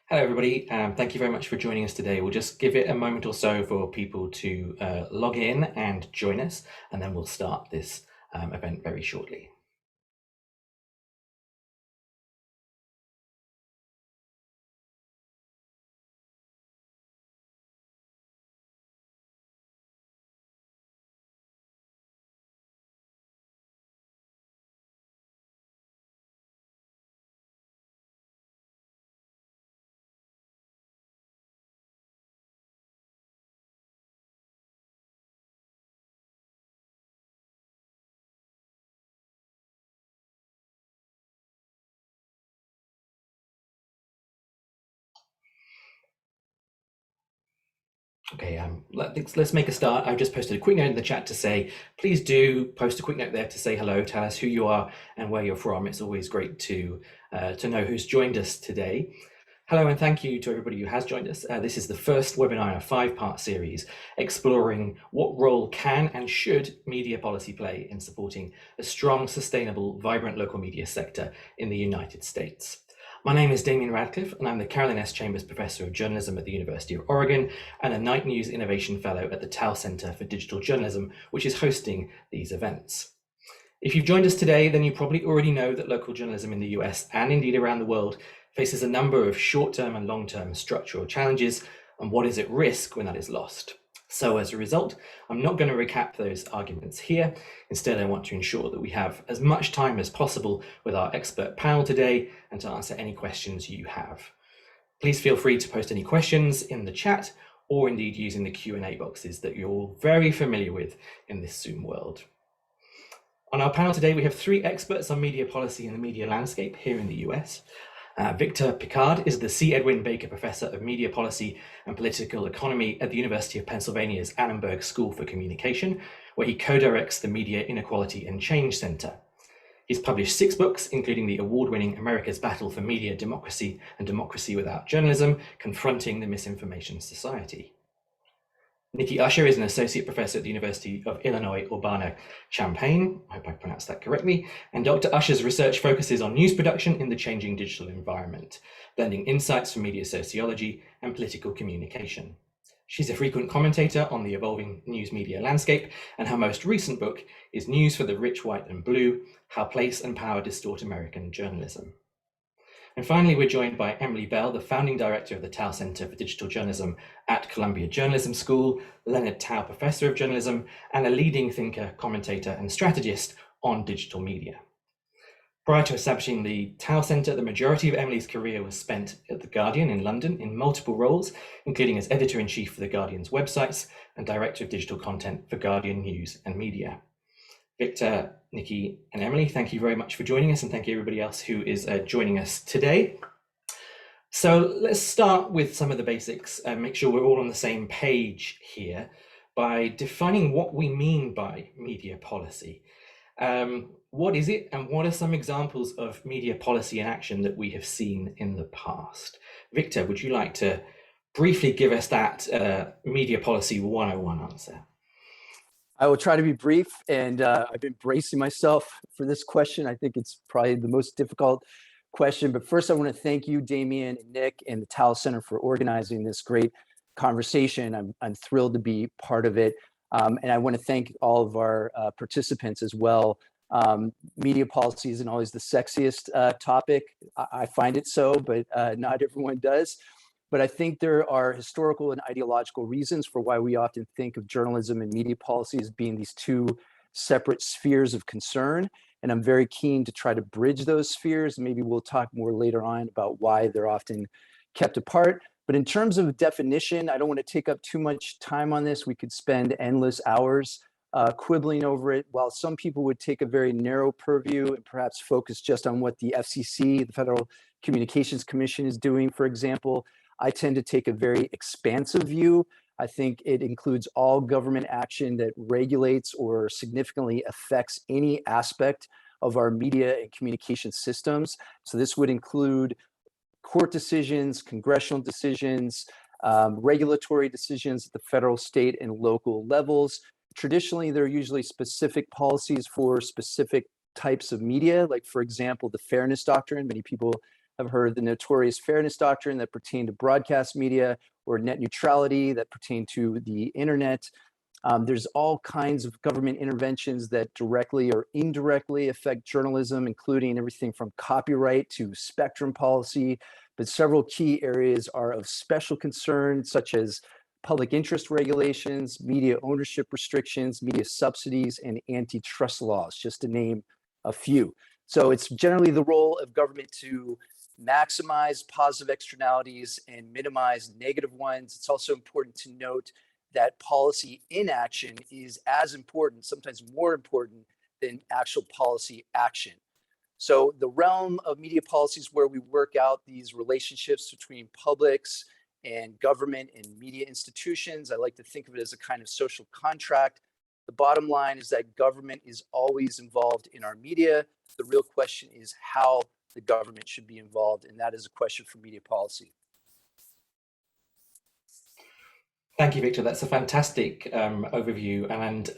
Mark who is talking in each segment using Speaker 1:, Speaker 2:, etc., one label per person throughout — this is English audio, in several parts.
Speaker 1: Hello, everybody. Thank you very much for joining us today. We'll just give it a moment or so for people to log in and join us, and then we'll start this event very shortly. Okay, let's make a start. I've just posted a quick note in the chat to say, please do post a quick note there to say hello, tell us who you are and where you're from. It's always great to know who's joined us today. Hello and thank you to everybody who has joined us. This is the first webinar in a 5-part series exploring what role can and should media policy play in supporting a strong, sustainable, vibrant local media sector in the United States. My name is Damien Radcliffe, and I'm the Carolyn S. Chambers Professor of Journalism at the University of Oregon and a Knight News Innovation Fellow at the TowCenter for Digital Journalism, which is hosting these events. If you've joined us today, then you probably already know that local journalism in the US and indeed around the world faces a number of short-term and long-term structural challenges and what is at risk when that is lost. So as a result, I'm not going to recap those arguments here. Instead, I want to ensure that we have as much time as possible with our expert panel today and to answer any questions you have. Please feel free to post any questions in the chat or indeed using the Q&A boxes that you're all very familiar with in this Zoom world. On our panel today, we have 3 experts on media policy and the media landscape here in the US. Victor Picard is the C. Edwin Baker Professor of Media Policy and Political Economy at the University of Pennsylvania's Annenberg School for Communication, where he co-directs the Media Inequality and Change Center. He's published 6 books, including the award-winning America's Battle for Media Democracy and Democracy Without Journalism, Confronting the Misinformation Society. Nikki Usher is an associate professor at the University of Illinois Urbana-Champaign. I hope I pronounced that correctly. And Dr. Usher's research focuses on news production in the changing digital environment, blending insights from media sociology and political communication. She's a frequent commentator on the evolving news media landscape, and her most recent book is News for the Rich, White, and Blue: How Place and Power Distort American Journalism. And finally, we're joined by Emily Bell, the founding director of the TowCenter for Digital Journalism at Columbia Journalism School, Leonard Tow Professor of Journalism, and a leading thinker, commentator, and strategist on digital media. Prior to establishing the TowCenter, the majority of Emily's career was spent at The Guardian in London in multiple roles, including as editor-in-chief for The Guardian's websites and director of digital content for Guardian News and Media. Victor, Nikki, and Emily, thank you very much for joining us, and thank you everybody else who is joining us today. So let's start with some of the basics and make sure we're all on the same page here by defining what we mean by media policy. What is it, and what are some examples of media policy in action that we have seen in the past? Victor, would you like to briefly give us that media policy 101 answer?
Speaker 2: I will try to be brief, and I've been bracing myself for this question. I think it's probably the most difficult question, but first I want to thank you, Damien, and Nick, and the TowCenter for organizing this great conversation. I'm thrilled to be part of it, and I want to thank all of our participants as well. Media policy isn't always the sexiest topic. I find it so, but not everyone does. But I think there are historical and ideological reasons for why we often think of journalism and media policy as being these 2 separate spheres of concern. And I'm very keen to try to bridge those spheres. Maybe we'll talk more later on about why they're often kept apart. But in terms of definition, I don't want to take up too much time on this. We could spend endless hours quibbling over it. While some people would take a very narrow purview and perhaps focus just on what the FCC, the Federal Communications Commission, is doing, for example, I tend to take a very expansive view. I think it includes all government action that regulates or significantly affects any aspect of our media and communication systems. So this would include court decisions, congressional decisions, regulatory decisions at the federal, state, and local levels. Traditionally, there are usually specific policies for specific types of media, like, for example, the Fairness Doctrine. Many people have heard the notorious fairness doctrine that pertain to broadcast media, or net neutrality that pertain to the internet. There's all kinds of government interventions that directly or indirectly affect journalism, including everything from copyright to spectrum policy. But several key areas are of special concern, such as public interest regulations, media ownership restrictions, media subsidies, and antitrust laws, just to name a few. So it's generally the role of government to maximize positive externalities and minimize negative ones. It's also important to note that policy inaction is as important, sometimes more important, than actual policy action. So the realm of media policy is where we work out these relationships between publics and government and media institutions. I like to think of it as a kind of social contract. The bottom line is that government is always involved in our media. The real question is how the government should be involved, and that is a question for media policy.
Speaker 1: Thank you, Victor. That's a fantastic overview. And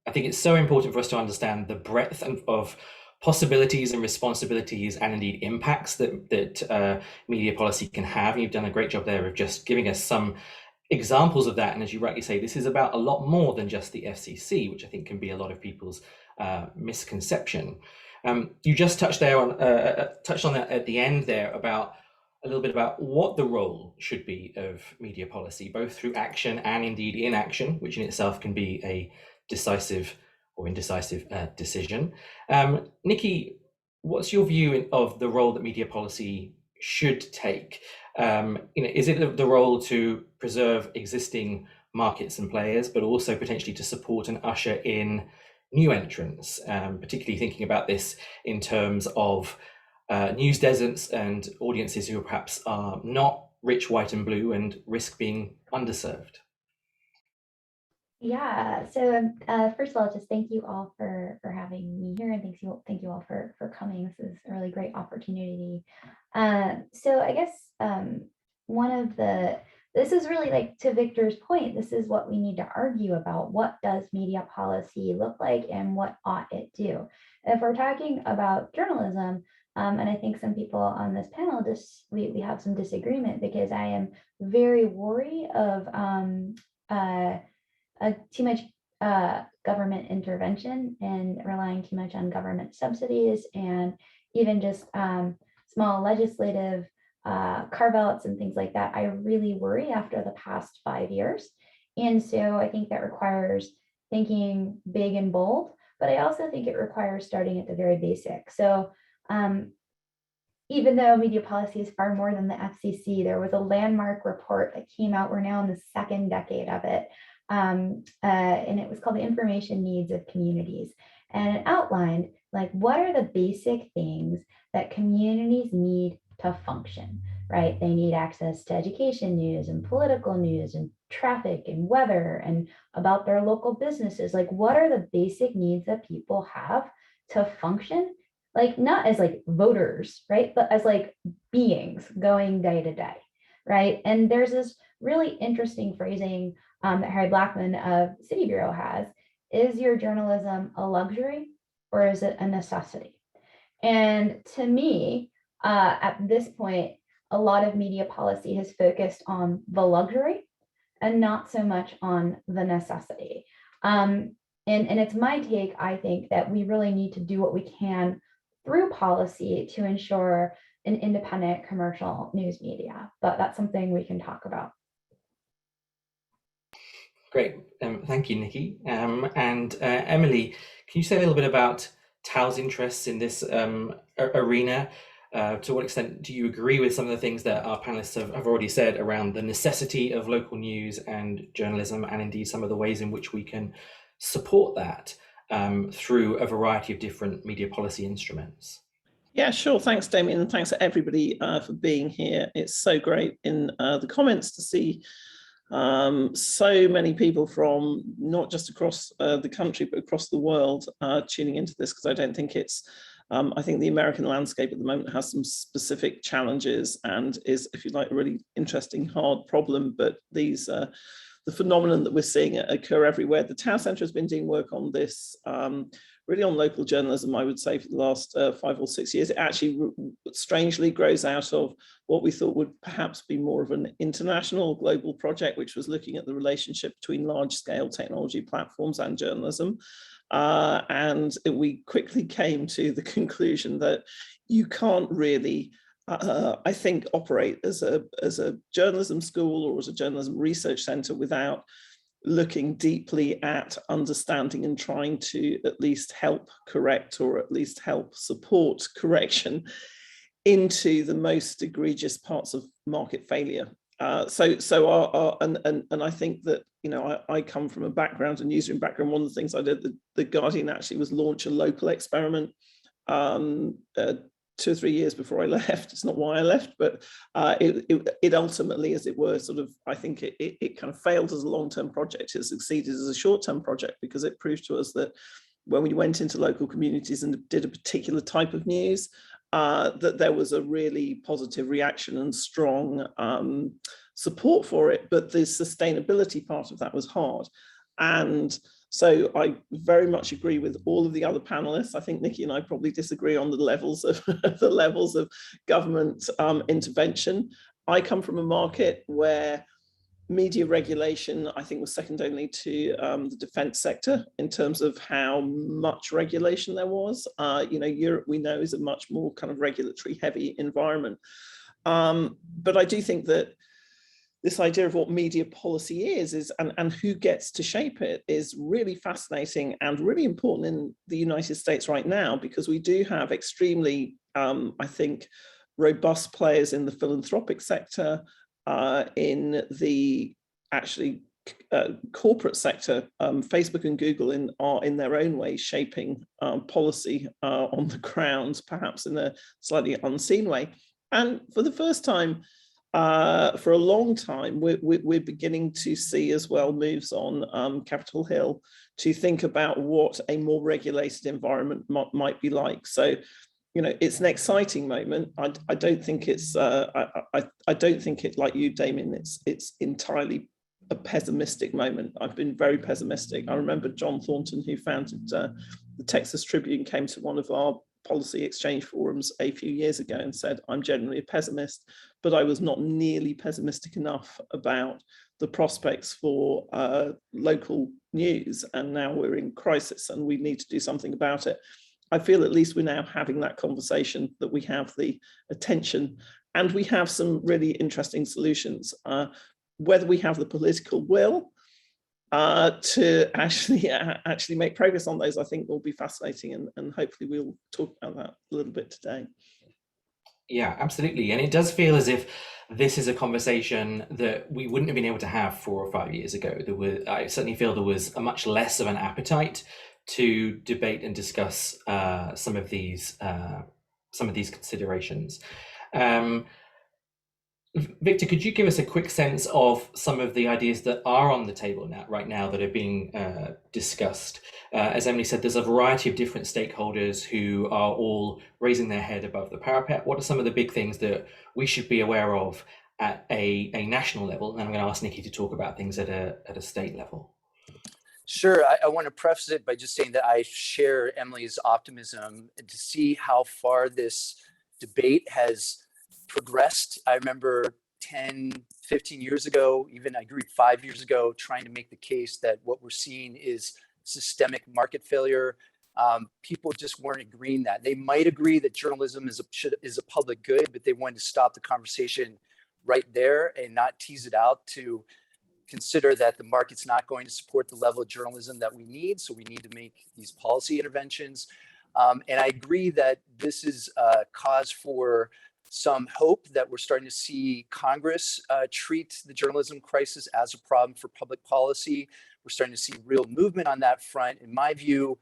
Speaker 1: I think it's so important for us to understand the breadth of possibilities and responsibilities and indeed impacts that media policy can have. And you've done a great job there of just giving us some examples of that. And as you rightly say, this is about a lot more than just the FCC, which I think can be a lot of people's misconception. You just touched on that at the end there about a little bit about what the role should be of media policy, both through action and indeed inaction, which in itself can be a decisive or indecisive decision. Nikki, what's your view of the role that media policy should take? Is it the role to preserve existing markets and players, but also potentially to support and usher in new entrants, particularly thinking about this in terms of news deserts and audiences who perhaps are not rich, white and blue and risk being underserved?
Speaker 3: Yeah, so first of all, just thank you all for having me here, and thank you all for coming. This is a really great opportunity. So I guess this is really, like, to Victor's point, this is what we need to argue about. What does media policy look like and what ought it do? If we're talking about journalism, and I think some people on this panel, we have some disagreement, because I am very wary of too much government intervention and relying too much on government subsidies, and even just small legislative carve-outs and things like that. I really worry after the past 5 years. And so I think that requires thinking big and bold, but I also think it requires starting at the very basic. So even though media policy is far more than the FCC, there was a landmark report that came out. We're now in the second decade of it. And it was called The Information Needs of Communities. And it outlined, like, what are the basic things that communities need to function, right? They need access to education news and political news and traffic and weather and about their local businesses. Like, what are the basic needs that people have to function? Like, not as like voters, right? But as like beings going day to day, right? And there's this really interesting phrasing that Harry Blackman of City Bureau has: is your journalism a luxury or is it a necessity? And to me, at this point, a lot of media policy has focused on the luxury and not so much on the necessity. And it's my take, I think, that we really need to do what we can through policy to ensure an independent commercial news media. But that's something we can talk about.
Speaker 1: Great, thank you, Nikki. And Emily, can you say a little bit about TOW's interests in this arena? To what extent do you agree with some of the things that our panelists have already said around the necessity of local news and journalism, and indeed some of the ways in which we can support that through a variety of different media policy instruments?
Speaker 4: Yeah, sure. Thanks, Damien, and thanks to everybody for being here. It's so great in the comments to see so many people from not just across the country, but across the world tuning into this, because I don't think it's, I think the American landscape at the moment has some specific challenges and is, if you like, a really interesting, hard problem. But these, the phenomenon that we're seeing occur everywhere. The TowCenter has been doing work on this really on local journalism, I would say, for the last 5 or 6 years. It actually strangely grows out of what we thought would perhaps be more of an international global project, which was looking at the relationship between large-scale technology platforms and journalism. And we quickly came to the conclusion that you can't really, I think, operate as a journalism school or as a journalism research center without looking deeply at understanding and trying to at least help correct, or at least help support correction into the most egregious parts of market failure. So I think that, you know, I come from a background, a newsroom background. One of the things I did, the Guardian actually, was launch a local experiment 2 or 3 years before I left. It's not why I left, but it ultimately, as it were, sort of, I think it kind of failed as a long-term project. It succeeded as a short-term project because it proved to us that when we went into local communities and did a particular type of news, that there was a really positive reaction and strong support for it, but the sustainability part of that was hard. And so I very much agree with all of the other panelists. I think Nikki and I probably disagree on the levels of government intervention. I come from a market where media regulation, I think, was second only to the defense sector in terms of how much regulation there was. You know, Europe, we know, is a much more kind of regulatory heavy environment. But I do think that this idea of what media policy is and who gets to shape it is really fascinating and really important in the United States right now, because we do have extremely, I think, robust players in the philanthropic sector, in the actually corporate sector. Facebook and Google are in their own way shaping policy on the ground, perhaps in a slightly unseen way. And for the first time, for a long time, we're beginning to see as well moves on Capitol Hill to think about what a more regulated environment might be like. So, you know, it's an exciting moment. I don't think it's I don't think it, like you, Damien, it's entirely a pessimistic moment. I've been very pessimistic. I remember John Thornton, who founded the Texas Tribune, came to one of our policy exchange forums a few years ago and said, I'm generally a pessimist, but I was not nearly pessimistic enough about the prospects for local news. And now we're in crisis and we need to do something about it. I feel at least we're now having that conversation, that we have the attention and we have some really interesting solutions. Whether we have the political will to actually make progress on those, I think will be fascinating, and hopefully we'll talk about that a little bit today.
Speaker 1: Yeah, absolutely. And it does feel as if this is a conversation that we wouldn't have been able to have 4 or 5 years ago. I certainly feel there was a much less of an appetite to debate and discuss some of these considerations. Victor, could you give us a quick sense of some of the ideas that are on the table right now that are being discussed? As Emily said, there's a variety of different stakeholders who are all raising their head above the parapet. What are some of the big things that we should be aware of at a national level? And I'm going to ask Nikki to talk about things at a state level.
Speaker 2: Sure. I want to preface it by just saying that I share Emily's optimism to see how far this debate has progressed. I remember 10, 15 years ago, even I agreed 5 years ago, trying to make the case that what we're seeing is systemic market failure. People just weren't agreeing that. They might agree that journalism is a public good, but they wanted to stop the conversation right there and not tease it out to consider that the market's not going to support the level of journalism that we need. So we need to make these policy interventions. And I agree that this is a cause for some hope that we're starting to see Congress treat the journalism crisis as a problem for public policy. We're starting to see real movement on that front. In my view,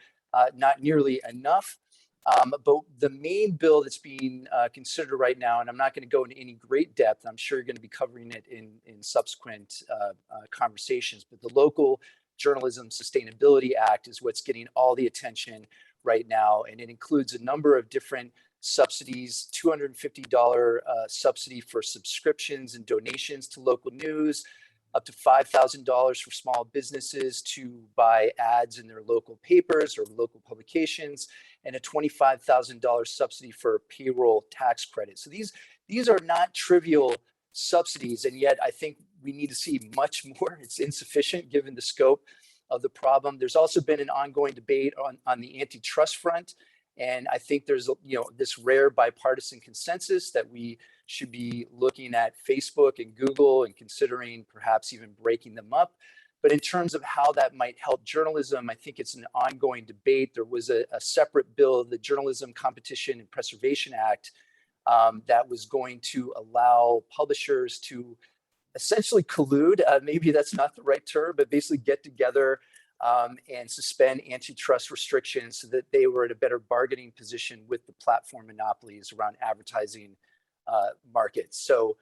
Speaker 2: not nearly enough. But the main bill that's being considered right now, and I'm not going to go into any great depth, I'm sure you're going to be covering it in subsequent conversations, but the Local Journalism Sustainability Act is what's getting all the attention right now. And it includes a number of different subsidies, $250 subsidy for subscriptions and donations to local news, up to $5,000 for small businesses to buy ads in their local papers or local publications, and a $25,000 subsidy for a payroll tax credit. So these are not trivial subsidies, and yet I think we need to see much more. It's insufficient given the scope of the problem. There's also been an ongoing debate on the antitrust front, and I think there's this rare bipartisan consensus that we should be looking at Facebook and Google and considering perhaps even breaking them up. But in terms of how that might help journalism, I think it's an ongoing debate. There was a separate bill, the Journalism Competition and Preservation Act, that was going to allow publishers to essentially collude. Maybe that's not the right term, but basically get together and suspend antitrust restrictions so that they were at a better bargaining position with the platform monopolies around advertising markets. So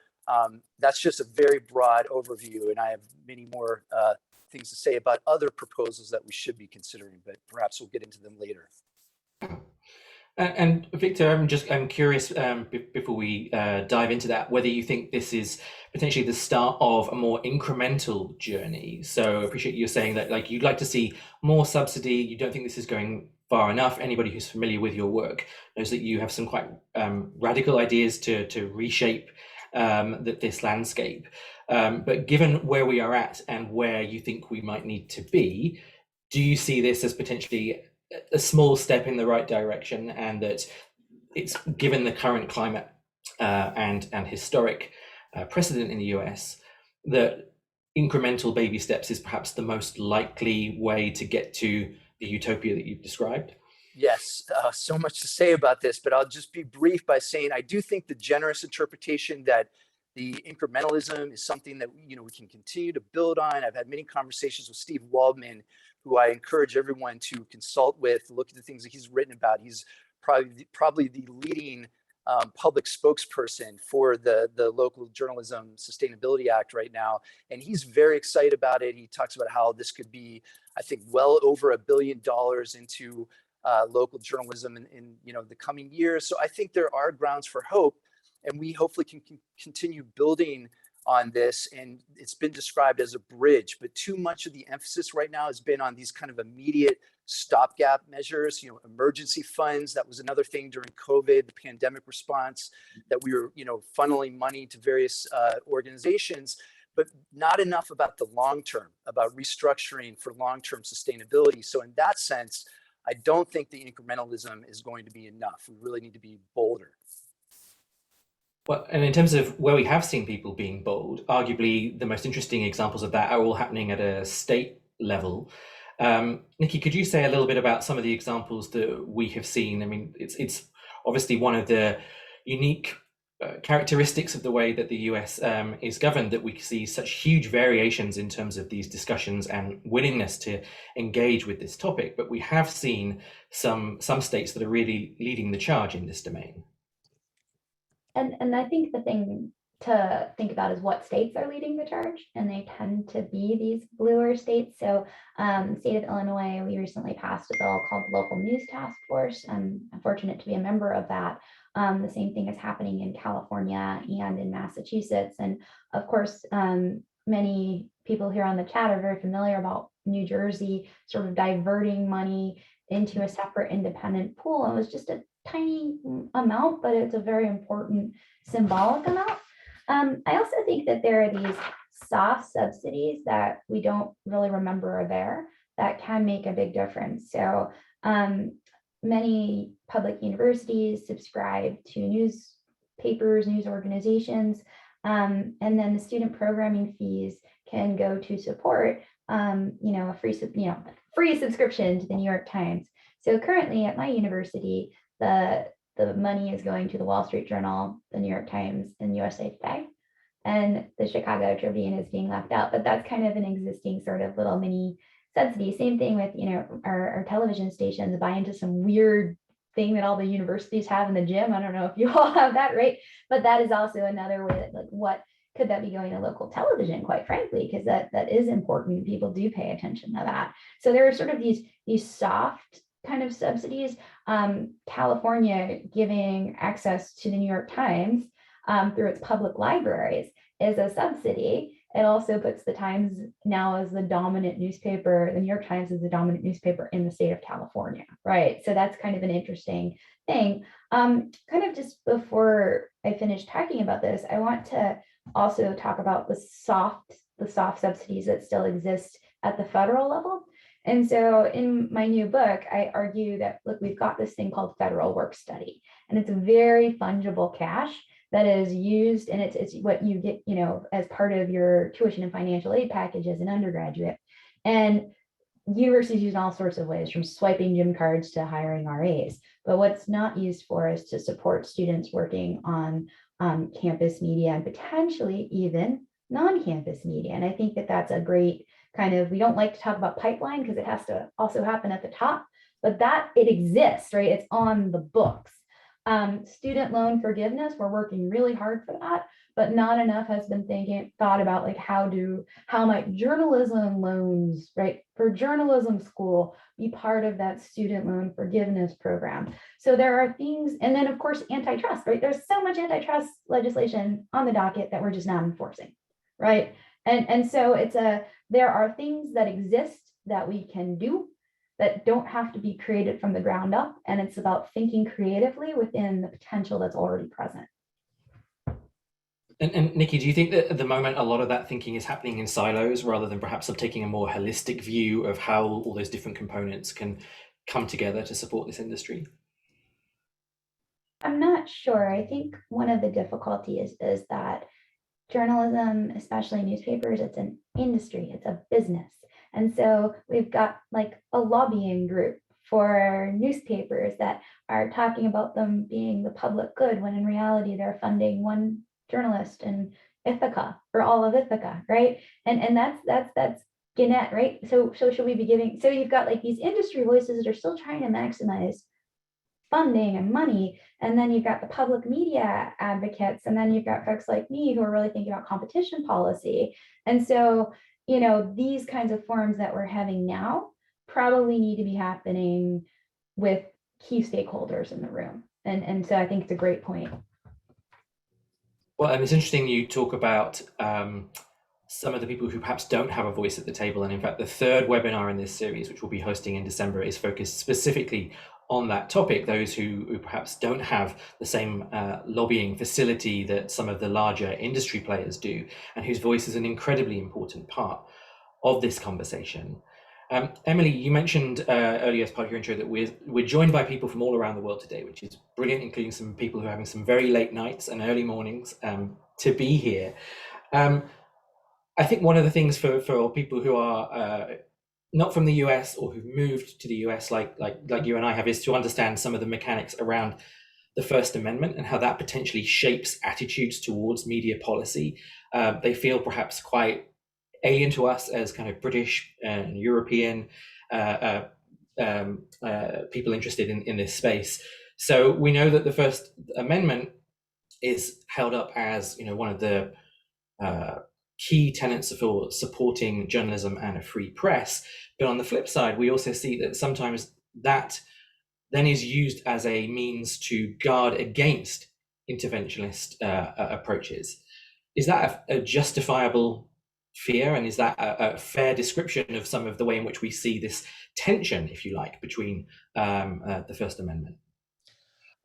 Speaker 2: that's just a very broad overview, and I have many more things to say about other proposals that we should be considering, but perhaps we'll get into them later.
Speaker 1: And Victor, I'm curious before we dive into that, whether you think this is potentially the start of a more incremental journey. So I appreciate you saying that, like, you'd like to see more subsidy. You don't think this is going far enough. Anybody who's familiar with your work knows that you have some quite radical ideas to reshape this landscape. But given where we are at and where you think we might need to be, do you see this as potentially a small step in the right direction, and that it's, given the current climate and historic precedent in the US, that incremental baby steps is perhaps the most likely way to get to the utopia that you've described?
Speaker 2: Yes, so much to say about this, but I'll just be brief by saying I do think the generous interpretation that the incrementalism is something that we can continue to build on. I've had many conversations with Steve Waldman, who I encourage everyone to consult with, look at the things that he's written about. He's probably the leading public spokesperson for the Local Journalism Sustainability Act right now, and he's very excited about it. He talks about how this could be, I think, well over $1 billion into local journalism in the coming years. So I think there are grounds for hope, and we hopefully can continue building on this. And it's been described as a bridge, but too much of the emphasis right now has been on these kind of immediate stopgap measures, emergency funds. That was another thing during COVID, the pandemic response, that we were, funneling money to various organizations, but not enough about the long term, about restructuring for long-term sustainability. So in that sense, I don't think the incrementalism is going to be enough. We really need to be bolder.
Speaker 1: Well, and in terms of where we have seen people being bold, arguably the most interesting examples of that are all happening at a state level. Nikki, could you say a little bit about some of the examples that we have seen? I mean, it's obviously one of the unique characteristics of the way that the US is governed, that we see such huge variations in terms of these discussions and willingness to engage with this topic. But we have seen some states that are really leading the charge in this domain.
Speaker 3: And I think the thing to think about is what states are leading the charge, and they tend to be these bluer states. So state of Illinois, we recently passed a bill called the Local News Task Force. I'm fortunate to be a member of that. The same thing is happening in California and in Massachusetts. And of course, many people here on the chat are very familiar about New Jersey sort of diverting money into a separate independent pool. It was just a tiny amount, but it's a very important symbolic amount. I also think that there are these soft subsidies that we don't really remember are there that can make a big difference. So many public universities subscribe to newspapers, news organizations, and then the student programming fees can go to support a free subscription to the New York Times. So currently at my university, the money is going to the Wall Street Journal, the New York Times, and USA Today, and the Chicago Tribune is being left out. But that's kind of an existing sort of little mini subsidy. Same thing with our television stations buy into some weird thing that all the universities have in the gym. I don't know if you all have that, right? But that is also another way that, like, what could that be going to local television, quite frankly, because that is important. People do pay attention to that. So there are sort of these soft kind of subsidies. California giving access to the New York Times through its public libraries is a subsidy. it also puts the Times now as the dominant newspaper, the New York Times is the dominant newspaper in the state of California, right? So that's kind of an interesting thing. Kind of just before I finish talking about this, I want to also talk about the soft subsidies that still exist at the federal level. And so in my new book, I argue that, look, we've got this thing called federal work study, and it's a very fungible cash that is used, and it's what you get, you know, as part of your tuition and financial aid package as an undergraduate. And universities use in all sorts of ways, from swiping gym cards to hiring RAs. But what's not used for is to support students working on campus media and potentially even non-campus media. And I think that that's a great kind of, we don't like to talk about pipeline because it has to also happen at the top, but that it exists, right? It's on the books. Student loan forgiveness, we're working really hard for that, but not enough has been thought about, like how might journalism loans, right, for journalism school be part of that student loan forgiveness program. So there are things, and then of course antitrust, right? There's so much antitrust legislation on the docket that we're just not enforcing, right? And so there are things that exist that we can do that don't have to be created from the ground up. And it's about thinking creatively within the potential that's already present.
Speaker 1: And Nikki, do you think that at the moment a lot of that thinking is happening in silos rather than perhaps of taking a more holistic view of how all those different components can come together to support this industry?
Speaker 3: I'm not sure. I think one of the difficulties is that journalism, especially newspapers, it's an industry, it's a business. And so we've got like a lobbying group for newspapers that are talking about them being the public good, when in reality they're funding one journalist in Ithaca or all of Ithaca, right? And that's Gannett, right? So should we be giving, so you've got like these industry voices that are still trying to maximize funding and money, and then you've got the public media advocates, and then you've got folks like me who are really thinking about competition policy. And so, you know, these kinds of forums that we're having now probably need to be happening with key stakeholders in the room. And so I think it's a great point.
Speaker 1: Well, and it's interesting you talk about some of the people who perhaps don't have a voice at the table. And in fact, the third webinar in this series, which we'll be hosting in December, is focused specifically on that topic, those who perhaps don't have the same lobbying facility that some of the larger industry players do, and whose voice is an incredibly important part of this conversation. Emily, you mentioned earlier as part of your intro that we're joined by people from all around the world today, which is brilliant, including some people who are having some very late nights and early mornings to be here. I think one of the things for people who are not from the US or who've moved to the US like you and I have, is to understand some of the mechanics around the First Amendment and how that potentially shapes attitudes towards media policy. They feel perhaps quite alien to us as kind of British and European people interested in this space. So we know that the First Amendment is held up as, you know, one of the key tenets for supporting journalism and a free press. But on the flip side, we also see that sometimes that then is used as a means to guard against interventionist approaches. Is that a justifiable fear? And is that a fair description of some of the way in which we see this tension, if you like, between the First Amendment?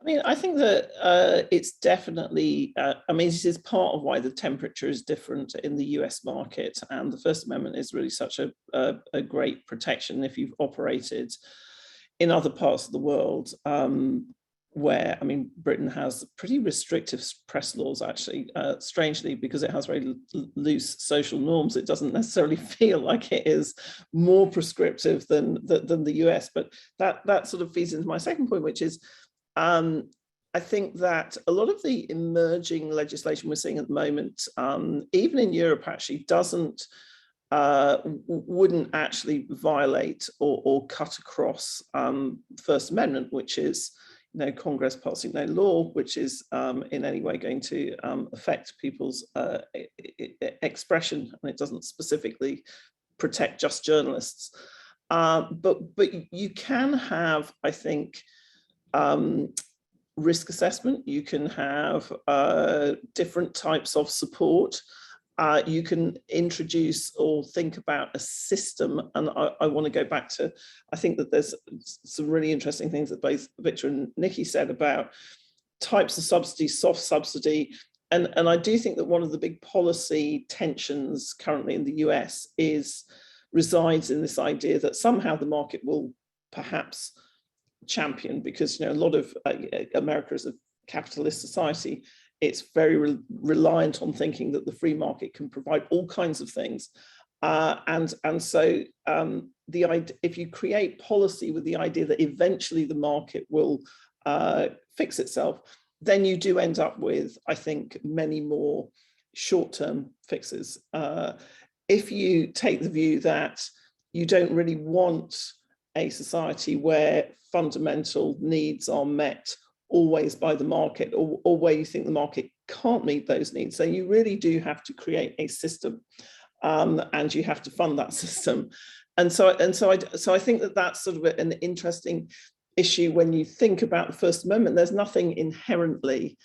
Speaker 4: I mean, I think that it's definitely, I mean, this is part of why the temperature is different in the US market, and the First Amendment is really such a great protection if you've operated in other parts of the world, where, I mean, Britain has pretty restrictive press laws, actually, strangely, because it has very loose social norms. It doesn't necessarily feel like it is more prescriptive than the US, but that sort of feeds into my second point, which is, I think that a lot of the emerging legislation we're seeing at the moment, even in Europe, actually wouldn't actually violate or cut across First Amendment, which is, you know, Congress passing no law which is in any way going to affect people's expression, and it doesn't specifically protect just journalists. But you can have, I think, risk assessment. You can have different types of support. you can introduce or think about a system. And I want to go back to, I think that there's some really interesting things that both Victor and Nikki said about types of subsidy, soft subsidy. And I do think that one of the big policy tensions currently in the US resides in this idea that somehow the market will perhaps champion, because a lot of America is a capitalist society. It's very reliant on thinking that the free market can provide all kinds of things. And so the idea, if you create policy with the idea that eventually the market will fix itself, then you do end up with, I think, many more short-term fixes. If you take the view that you don't really want a society where fundamental needs are met always by the market, or where you think the market can't meet those needs, then you really do have to create a system, and you have to fund that system. And so I think that that's sort of an interesting issue when you think about the First Amendment. There's nothing inherently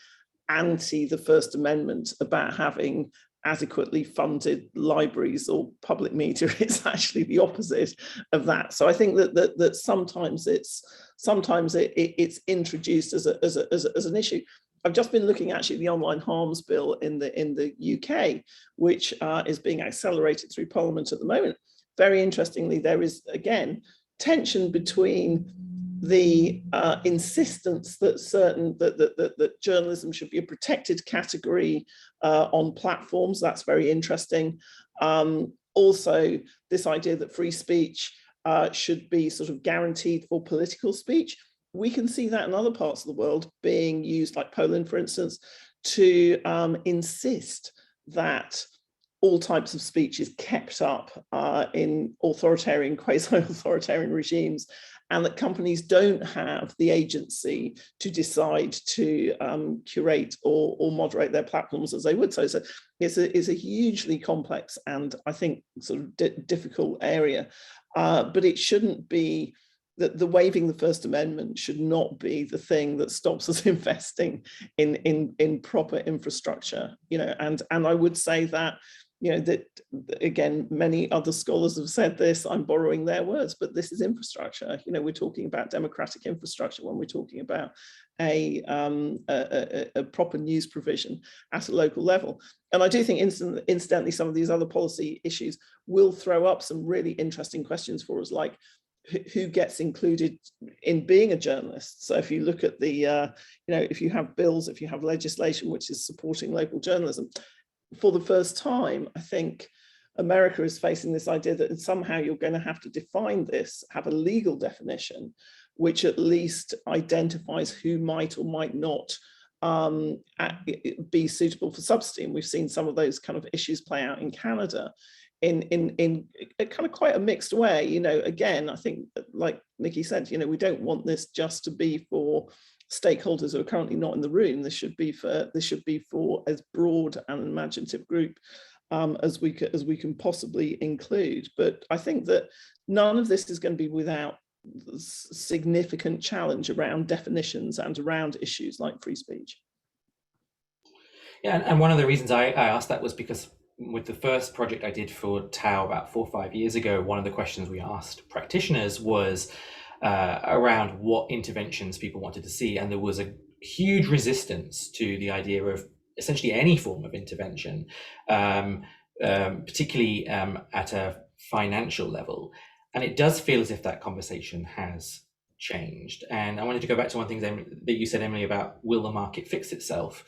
Speaker 4: anti the First Amendment about having adequately funded libraries or public media. It's actually the opposite of that. So I think that sometimes it's introduced as an issue. I've just been looking actually at the online harms bill in the UK, which is being accelerated through Parliament at the moment. Very interestingly, there is again tension between the insistence that that journalism should be a protected category on platforms. That's very interesting. Also, this idea that free speech should be sort of guaranteed for political speech. We can see that in other parts of the world being used, like Poland, for instance, to insist that all types of speech is kept up in authoritarian, quasi-authoritarian regimes, and that companies don't have the agency to decide to curate or moderate their platforms as they would. So it's a hugely complex and I think sort of difficult area, but it shouldn't be that the waiving the First Amendment should not be the thing that stops us investing in proper infrastructure, and I would say that, that again, many other scholars have said this, I'm borrowing their words, but this is infrastructure. We're talking about democratic infrastructure when we're talking about a proper news provision at a local level. And I do think incidentally, some of these other policy issues will throw up some really interesting questions for us, like who gets included in being a journalist. So if you look at the, if you have bills, if you have legislation which is supporting local journalism, for the first time, I think America is facing this idea that somehow you're going to have to define this, have a legal definition, which at least identifies who might or might not be suitable for subsidy. And we've seen some of those kind of issues play out in Canada in a kind of quite a mixed way. Again, I think, like Nikki said, we don't want this just to be for stakeholders who are currently not in the room. This should be for as broad and imaginative group as we can possibly include. But I think that none of this is going to be without significant challenge around definitions and around issues like free speech.
Speaker 1: Yeah, and one of the reasons I asked that was because with the first project I did for TOW about 4 or 5 years ago, one of the questions we asked practitioners was around what interventions people wanted to see, and there was a huge resistance to the idea of essentially any form of intervention, particularly at a financial level. And it does feel as if that conversation has changed. And I wanted to go back to one thing that you said, Emily, about will the market fix itself?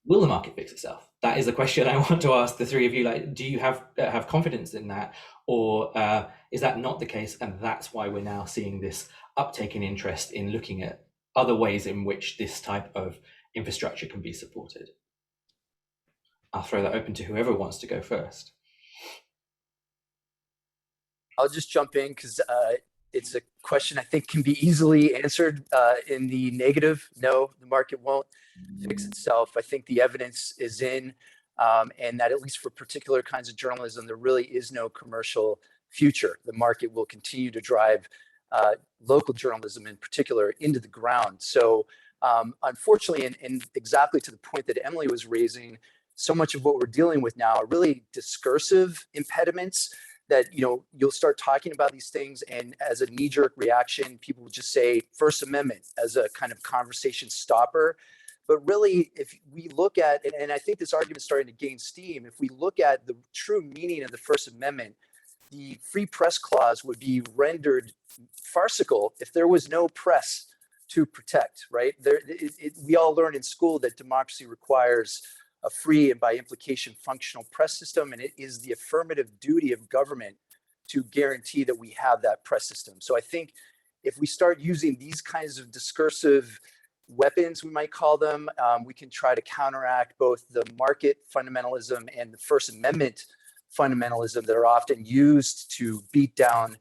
Speaker 1: Will the market fix itself? That is the question I want to ask the three of you. Like, do you have confidence in that, or is that not the case? And that's why we're now seeing this uptake in interest in looking at other ways in which this type of infrastructure can be supported. I'll throw that open to whoever wants to go first.
Speaker 2: I'll just jump in because it's a question I think can be easily answered in the negative. No, the market won't fix itself. I think the evidence is in, and that at least for particular kinds of journalism, there really is no commercial future. The market will continue to drive local journalism in particular into the ground. So unfortunately, and exactly to the point that Emily was raising, so much of what we're dealing with now are really discursive impediments that, you'll start talking about these things, and as a knee-jerk reaction, people will just say First Amendment as a kind of conversation stopper. But really, if we look at, and I think this argument is starting to gain steam, if we look at the true meaning of the First Amendment, the free press clause would be rendered farcical if there was no press to protect, right? We all learned in school that democracy requires a free and by implication functional press system, and it is the affirmative duty of government to guarantee that we have that press system. So I think if we start using these kinds of discursive weapons, we might call them, we can try to counteract both the market fundamentalism and the First Amendment fundamentalism that are often used to beat down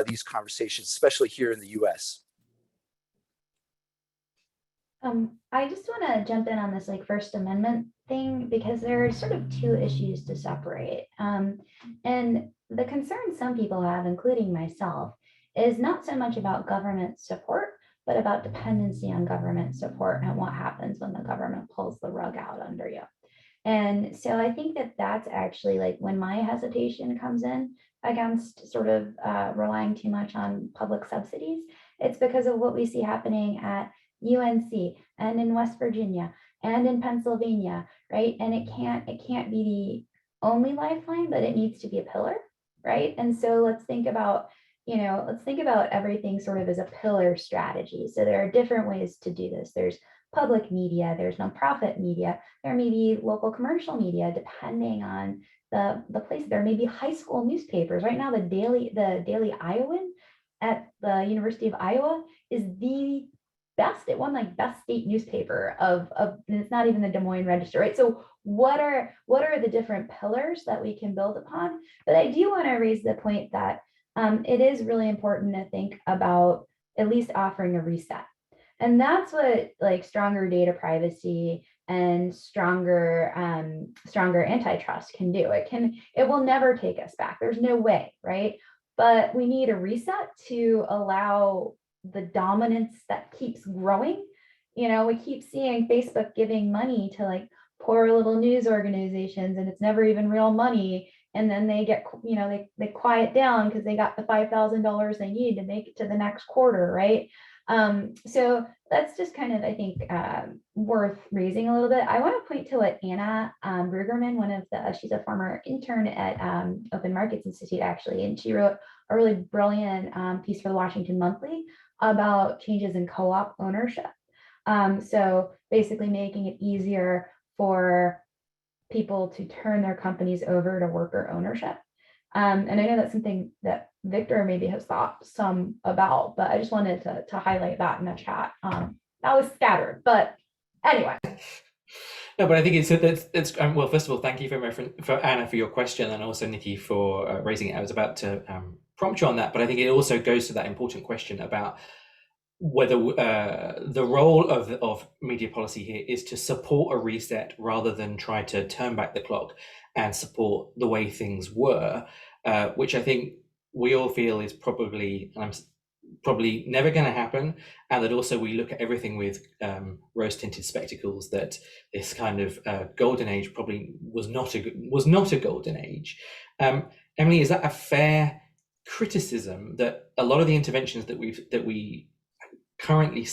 Speaker 2: these conversations, especially here in the US.
Speaker 3: I just want to jump in on this First Amendment thing, because there are sort of two issues to separate. And the concern some people have, including myself, is not so much about government support, but about dependency on government support and what happens when the government pulls the rug out under you. And so I think that that's actually when my hesitation comes in against sort of relying too much on public subsidies. It's because of what we see happening at UNC and in West Virginia and in Pennsylvania, right? And it can't be the only lifeline, but it needs to be a pillar, right? And so let's think about everything sort of as a pillar strategy. So there are different ways to do this. There's public media, there's nonprofit media, there may be local commercial media, depending on the place. There may be high school newspapers. Right now, the Daily Iowan at the University of Iowa is the best. It won best state newspaper of and it's not even the Des Moines Register, right? So what are the different pillars that we can build upon? But I do want to raise the point that it is really important to think about at least offering a reset. And that's what stronger data privacy and stronger antitrust can do. It will never take us back. There's no way, right? But we need a reset to allow the dominance that keeps growing. We keep seeing Facebook giving money to poor little news organizations, and it's never even real money. And then they get, they quiet down because they got the $5,000 they need to make it to the next quarter, right? So that's just kind of, I think, worth raising a little bit. I want to point to what Anna Brueggemann, she's a former intern at Open Markets Institute, actually, and she wrote a really brilliant piece for the Washington Monthly about changes in co-op ownership. So basically making it easier for people to turn their companies over to worker ownership. And I know that's something that Victor maybe has thought some about, but I just wanted to highlight that in the chat. That was scattered, but anyway.
Speaker 1: No, but I think it's well, first of all, thank you for Anna for your question, and also Nikki for raising it. I was about to prompt you on that, but I think it also goes to that important question about whether the role of media policy here is to support a reset rather than try to turn back the clock and support the way things were, which I think we all feel is probably never going to happen, and that also we look at everything with rose-tinted spectacles, that this kind of golden age probably was not a golden age. Emily, is that a fair criticism, that a lot of the interventions that we currently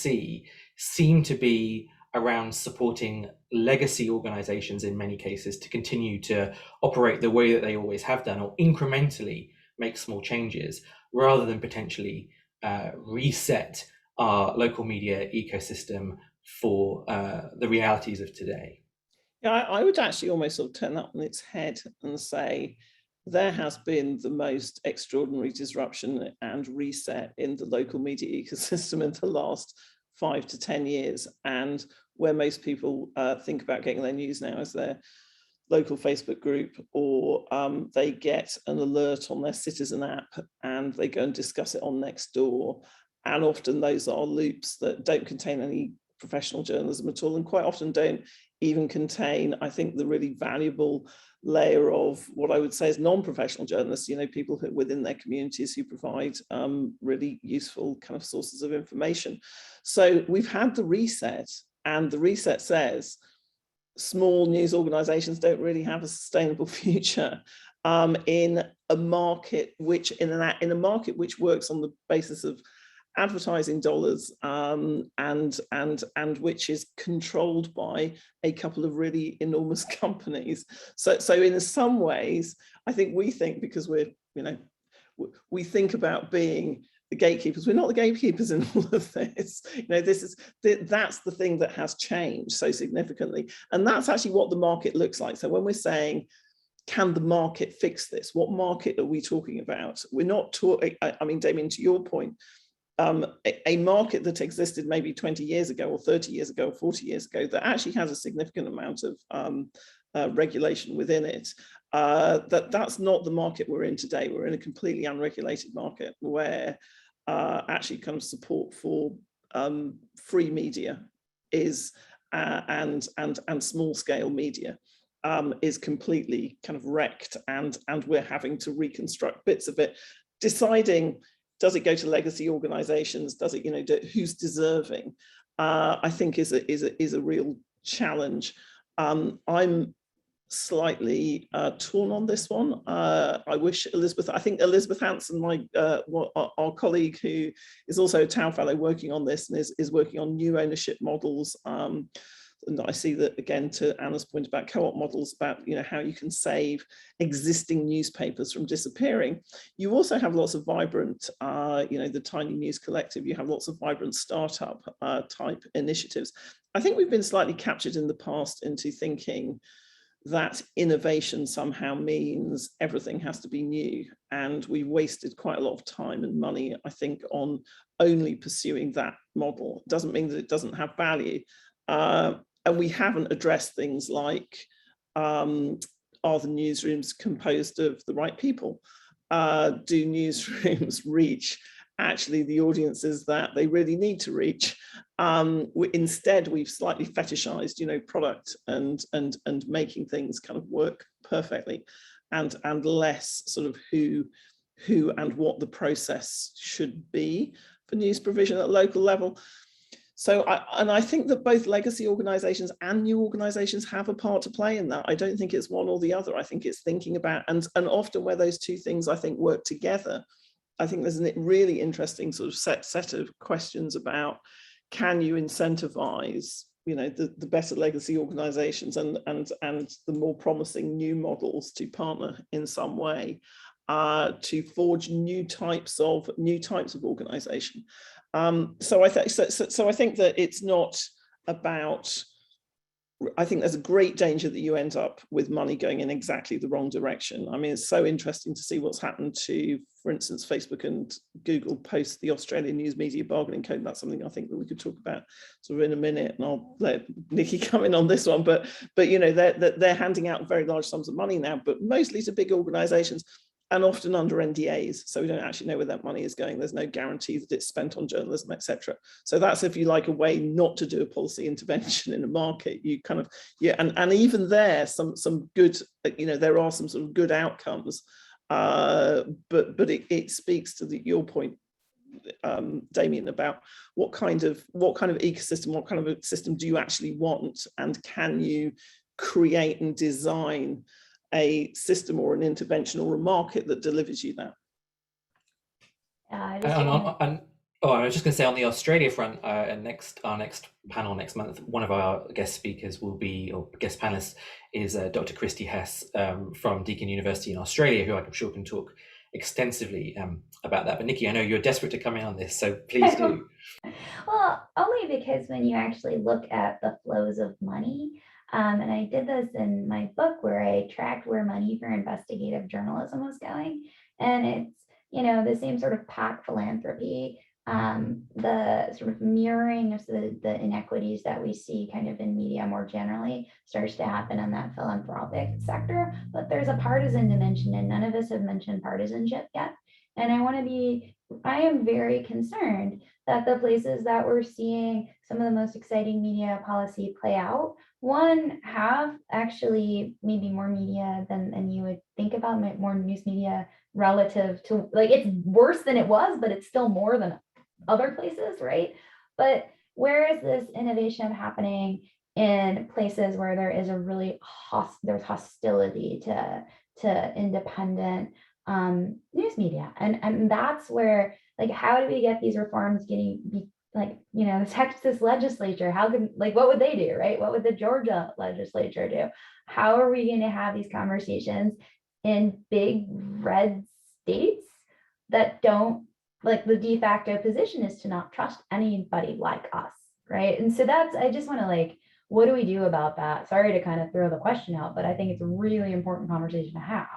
Speaker 1: seem to be around supporting legacy organizations in many cases to continue to operate the way that they always have done, or incrementally make small changes, rather than potentially reset our local media ecosystem for the realities of today?
Speaker 4: Yeah, I would actually almost sort of turn that on its head and say there has been the most extraordinary disruption and reset in the local media ecosystem in the last 5 to 10 years. And where most people think about getting their news now is their local Facebook group, or they get an alert on their Citizen app and they go and discuss it on Nextdoor. And often those are loops that don't contain any professional journalism at all, and quite often don't even contain, I think, the really valuable layer of what I would say is non-professional journalists, people who within their communities who provide really useful kind of sources of information. So we've had the reset, and the reset says small news organizations don't really have a sustainable future in a market which works on the basis of advertising dollars and which is controlled by a couple of really enormous companies. So in some ways, I think because we think about being the gatekeepers. We're not the gatekeepers in all of this. That's the thing that has changed so significantly. And that's actually what the market looks like. So when we're saying, can the market fix this? What market are we talking about? We're not talking, I mean, Damien, to your point, a market that existed maybe 20 years ago or 30 years ago or 40 years ago that actually has a significant amount of regulation within it, that's not the market we're in today. We're in a completely unregulated market where actually kind of support for free media is and small scale media is completely kind of wrecked, and we're having to reconstruct bits of it, deciding, does it go to legacy organizations? Does it, who's deserving? I think is a real challenge. I'm slightly torn on this one. I think Elizabeth Hanson, our colleague who is also a TOW fellow working on this and is working on new ownership models. And I see that, again, to Anna's point about co-op models, about how you can save existing newspapers from disappearing. You also have lots of vibrant, the Tiny News Collective. You have lots of vibrant startup type initiatives. I think we've been slightly captured in the past into thinking that innovation somehow means everything has to be new, and we wasted quite a lot of time and money, I think, on only pursuing that model. It doesn't mean that it doesn't have value. And we haven't addressed things like, are the newsrooms composed of the right people? Do newsrooms reach actually the audiences that they really need to reach? Instead, we've slightly fetishized, product and making things kind of work perfectly, and less sort of who and what the process should be for news provision at local level. So I think that both legacy organizations and new organizations have a part to play in that. I don't think it's one or the other. I think it's thinking about, and often where those two things, I think, work together, I think there's a really interesting sort of set of questions about, can you incentivize, the better legacy organizations and the more promising new models to partner in some way to forge new types of organization. So I think that it's not about, I think there's a great danger that you end up with money going in exactly the wrong direction. I mean, it's so interesting to see what's happened to, for instance, Facebook and Google post the Australian News Media Bargaining Code. That's something I think that we could talk about sort of in a minute, and I'll let Nikki come in on this one. But they're handing out very large sums of money now, but mostly to big organizations, and often under NDAs, so we don't actually know where that money is going. There's no guarantee that it's spent on journalism, etc. So that's, if you like, a way not to do a policy intervention in a market. You kind of, and even there, some good, there are some sort of good outcomes, but it speaks to your point, Damien, about what kind of ecosystem, what kind of a system do you actually want, and can you create and design a system or an intervention or a market that delivers you that?
Speaker 1: I was just going to say, on the Australia front, our next panel next month, one of our guest speakers will be, or guest panelists is Dr. Christy Hess from Deakin University in Australia, who I'm sure can talk extensively about that. But Nikki, I know you're desperate to come in on this, so please do.
Speaker 3: Well, only because when you actually look at the flows of money, and I did this in my book where I tracked where money for investigative journalism was going. And it's, the same sort of PAC philanthropy, the sort of mirroring of the inequities that we see kind of in media more generally starts to happen in that philanthropic sector. But there's a partisan dimension, and none of us have mentioned partisanship yet. And I am very concerned that the places that we're seeing some of the most exciting media policy play out, one, have actually maybe more media than you would think about, more news media relative to, like, it's worse than it was, but it's still more than other places, right? But where is this innovation happening in places where there is a really there's hostility to independent news media, and that's where, like, how do we get these reforms like, you know, the Texas legislature, how can, like, what would they do, right? What would the Georgia legislature do? How are we going to have these conversations in big red states that don't, like, the de facto position is to not trust anybody like us, right? And so that's, I just want to, like, what do we do about that? Sorry to kind of throw the question out, but I think it's a really important conversation to have.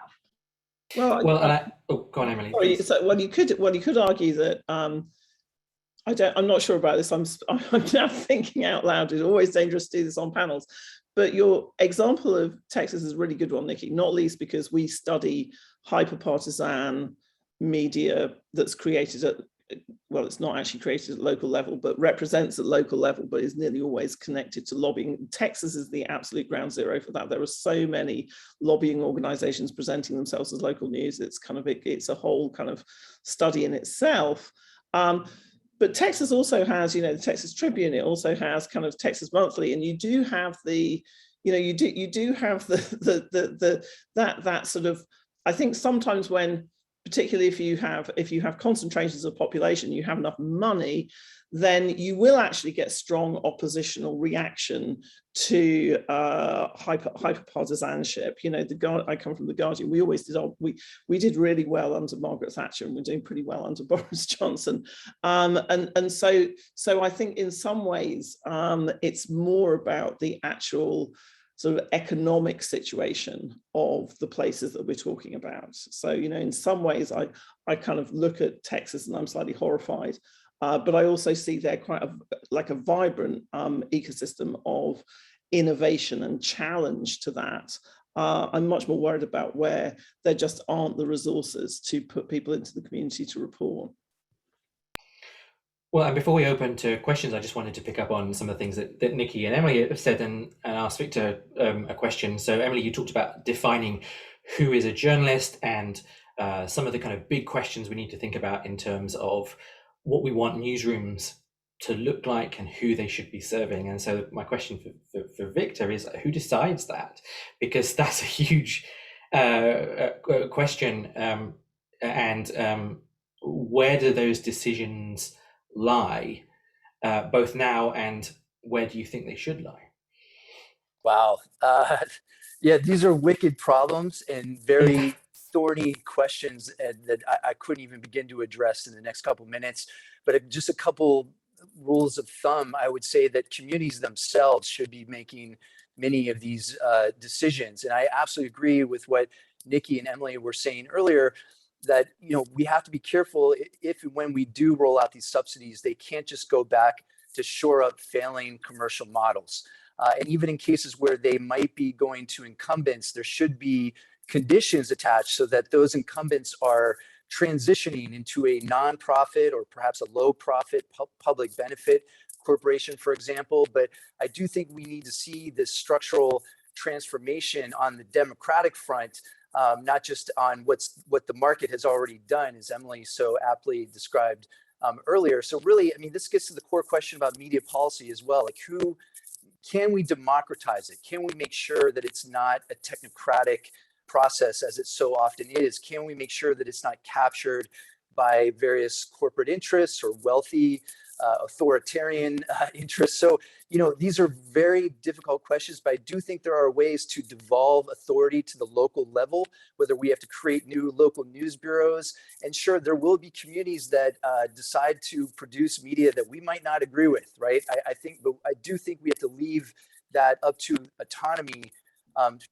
Speaker 1: Well, and go on, Emily.
Speaker 4: Sorry, so, well, you could argue that I'm not sure about this. I'm now thinking out loud. It's always dangerous to do this on panels. But your example of Texas is a really good one, Nikki, not least because we study hyper-partisan media that's created at, well, it's not actually created at local level, but represents at local level, but is nearly always connected to lobbying. Texas is the absolute ground zero for that. There are so many lobbying organizations presenting themselves as local news. It's kind of, it's a whole kind of study in itself. But Texas also has, you know, the Texas Tribune. It also has kind of Texas Monthly, and you do have the, you know, you do have that sort of. I think sometimes when, particularly if you have concentrations of population, you have enough money, then you will actually get strong oppositional reaction to hyper-partisanship. You know, I come from the Guardian. We always did. We did really well under Margaret Thatcher, and we're doing pretty well under Boris Johnson. And so I think in some ways it's more about the actual sort of economic situation of the places that we're talking about. So, you know, in some ways, I kind of look at Texas and I'm slightly horrified. But I also see there quite a vibrant ecosystem of innovation and challenge to that. I'm much more worried about where there just aren't the resources to put people into the community to report.
Speaker 1: Well, and before we open to questions, I just wanted to pick up on some of the things that Nikki and Emily have said and ask Victor a question. So Emily, you talked about defining who is a journalist and some of the kind of big questions we need to think about in terms of what we want newsrooms to look like and who they should be serving. And so my question for Victor is, who decides that? Because that's a huge question. And where do those decisions lie, both now and where do you think they should lie?
Speaker 2: Wow. Yeah, these are wicked problems and very thorny questions that I couldn't even begin to address in the next couple minutes. But just a couple rules of thumb, I would say that communities themselves should be making many of these decisions. And I absolutely agree with what Nikki and Emily were saying earlier, that, you know, we have to be careful if and when we do roll out these subsidies, they can't just go back to shore up failing commercial models. And even in cases where they might be going to incumbents, there should be conditions attached so that those incumbents are transitioning into a nonprofit or perhaps a low profit public benefit corporation, for example. But I do think we need to see this structural transformation on the democratic front, not just on what the market has already done, as Emily so aptly described earlier. So really, I mean, this gets to the core question about media policy as well. Like, who can we democratize it? Can we make sure that it's not a technocratic process as it so often is? Can we make sure that it's not captured by various corporate interests or wealthy authoritarian interests? So, you know, these are very difficult questions, but I do think there are ways to devolve authority to the local level, whether we have to create new local news bureaus. And sure, there will be communities that decide to produce media that we might not agree with, right? I do think we have to leave that up to autonomy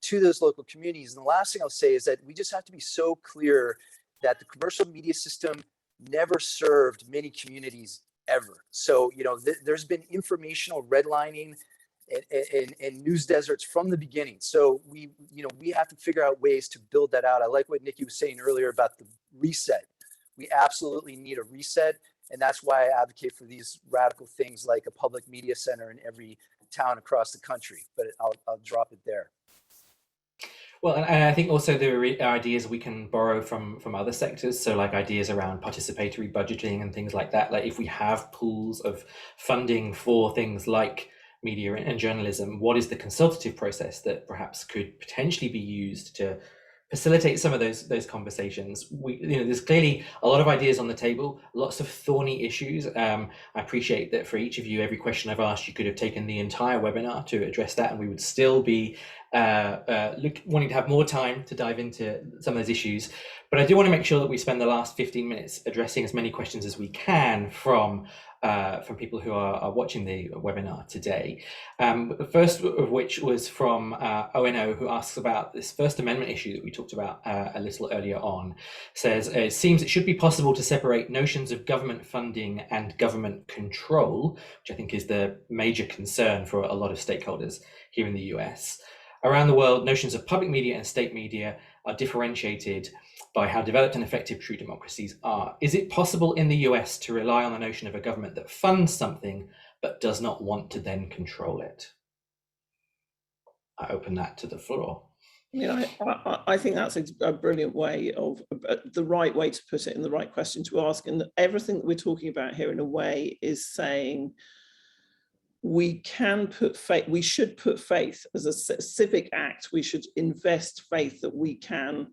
Speaker 2: to those local communities. And the last thing I'll say is that we just have to be so clear that the commercial media system never served many communities ever. So, you know, there's been informational redlining and news deserts from the beginning. So we have to figure out ways to build that out. I like what Nikki was saying earlier about the reset. We absolutely need a reset. And that's why I advocate for these radical things like a public media center in every town across the country. But I'll drop it there.
Speaker 1: Well, and I think also there are ideas we can borrow from other sectors. So like ideas around participatory budgeting and things like that. Like if we have pools of funding for things like media and journalism, what is the consultative process that perhaps could potentially be used to facilitate some of those conversations? There's clearly a lot of ideas on the table, lots of thorny issues. I appreciate that for each of you, every question I've asked, you could have taken the entire webinar to address that, and we would still be wanting to have more time to dive into some of those issues. But I do want to make sure that we spend the last 15 minutes addressing as many questions as we can from people who are watching the webinar today. The first of which was from ONO, who asks about this First Amendment issue that we talked about a little earlier on. Says, it seems it should be possible to separate notions of government funding and government control, which I think is the major concern for a lot of stakeholders here in the US. Around the world, notions of public media and state media are differentiated by how developed and effective true democracies are. Is it possible in the US to rely on the notion of a government that funds something but does not want to then control it? I open that to the floor.
Speaker 4: I mean, I think that's a brilliant way of, the right way to put it and the right question to ask. And everything that we're talking about here in a way is saying, we should put faith as a civic act. We should invest faith that we can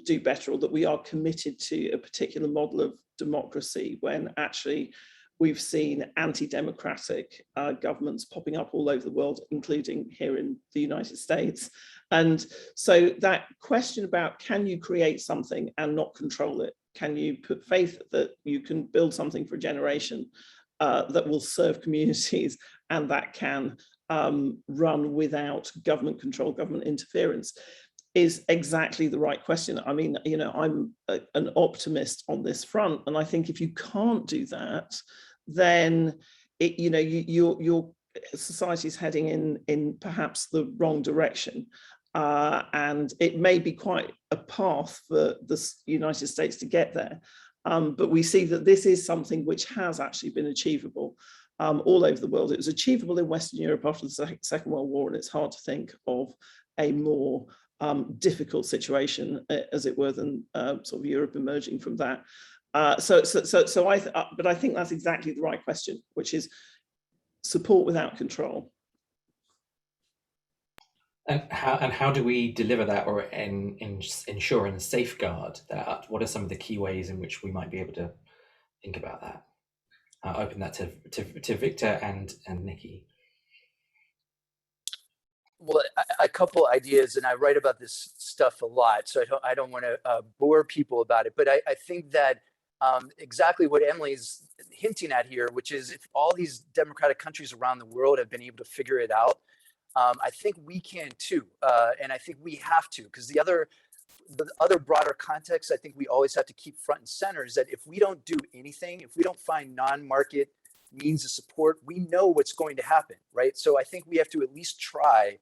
Speaker 4: do better, or that we are committed to a particular model of democracy, when actually we've seen anti-democratic governments popping up all over the world, including here in the United States. And so that question about, can you create something and not control it? Can you put faith that you can build something for a generation that will serve communities and that can run without government control, government interference, is exactly the right question. I mean, I'm an optimist on this front, and I think if you can't do that, then your society is heading in perhaps the wrong direction, and it may be quite a path for the United States to get there. But we see that this is something which has actually been achievable all over the world. It was achievable in Western Europe after the Second World War, and it's hard to think of a more difficult situation, as it were, than sort of Europe emerging from that. But I think that's exactly the right question, which is support without control.
Speaker 1: And how do we deliver that, or ensure and safeguard that? What are some of the key ways in which we might be able to think about that? I'll open that to Victor and Nikki.
Speaker 2: Well, a couple ideas, and I write about this stuff a lot, so I don't want to bore people about it. But I think that exactly what Emily's hinting at here, which is, if all these democratic countries around the world have been able to figure it out, I think we can too, and I think we have to, because the other broader context I think we always have to keep front and center is that if we don't do anything, if we don't find non-market means of support, we know what's going to happen, right? So I think we have to at least try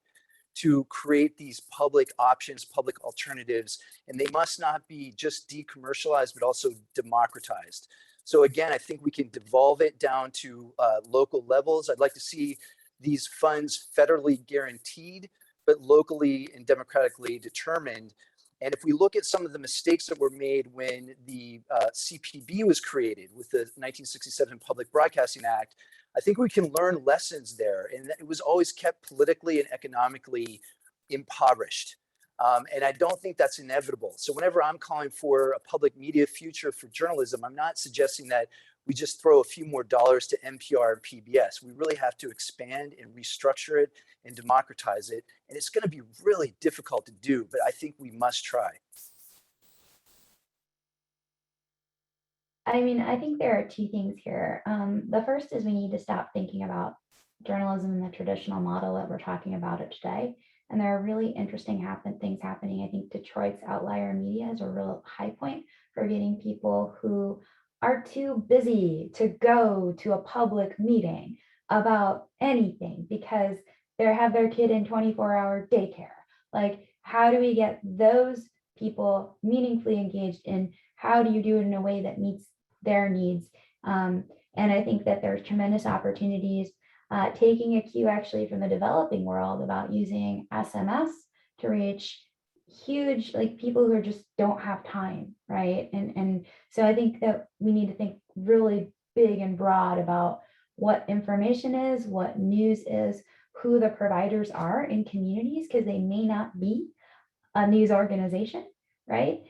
Speaker 2: to create these public options, public alternatives, and they must not be just decommercialized, but also democratized. So again, I think we can devolve it down to local levels. I'd like to see these funds federally guaranteed, but locally and democratically determined. And if we look at some of the mistakes that were made when the CPB was created with the 1967 Public Broadcasting Act, I think we can learn lessons there. And it was always kept politically and economically impoverished. And I don't think that's inevitable. So whenever I'm calling for a public media future for journalism, I'm not suggesting that we just throw a few more dollars to NPR and PBS. We really have to expand and restructure it and democratize it. And it's going to be really difficult to do, but I think we must try.
Speaker 3: I mean, I think there are two things here. The first is we need to stop thinking about journalism in the traditional model that we're talking about it today. And there are really interesting things happening. I think Detroit's outlier media is a real high point for getting people who are too busy to go to a public meeting about anything because they have their kid in 24-hour daycare. Like, how do we get those people meaningfully engaged in how do you do it in a way that meets their needs? And I think that there's tremendous opportunities taking a cue actually from the developing world about using SMS to reach huge, like, people who just don't have time, right? And so I think that we need to think really big and broad about what information is, what news is, who the providers are in communities, because they may not be a news organization, right?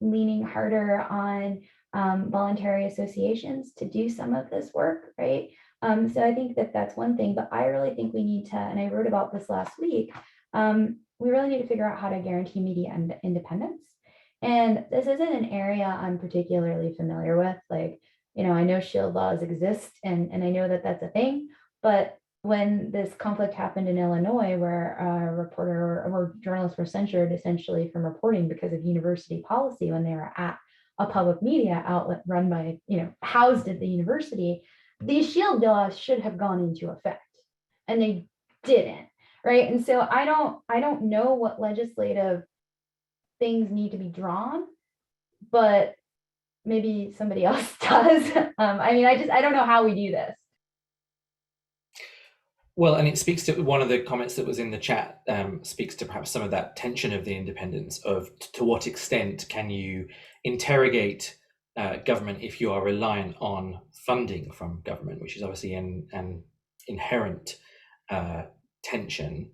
Speaker 3: Leaning harder on voluntary associations to do some of this work, right? So I think that that's one thing, but I really think we need to, and I wrote about this last week, we really need to figure out how to guarantee media independence. And this isn't an area I'm particularly familiar with. Like, I know shield laws exist, and I know that that's a thing, but when this conflict happened in Illinois, where a reporter or journalists were censured essentially from reporting because of university policy when they were at a public media outlet run by, housed at the university, these shield laws should have gone into effect, and they didn't, right? And so I don't know what legislative things need to be drawn, but maybe somebody else does. I don't know how we do this.
Speaker 1: Well, and it speaks to one of the comments that was in the chat, speaks to perhaps some of that tension of the independence of to what extent can you interrogate government if you are reliant on funding from government, which is obviously an inherent tension.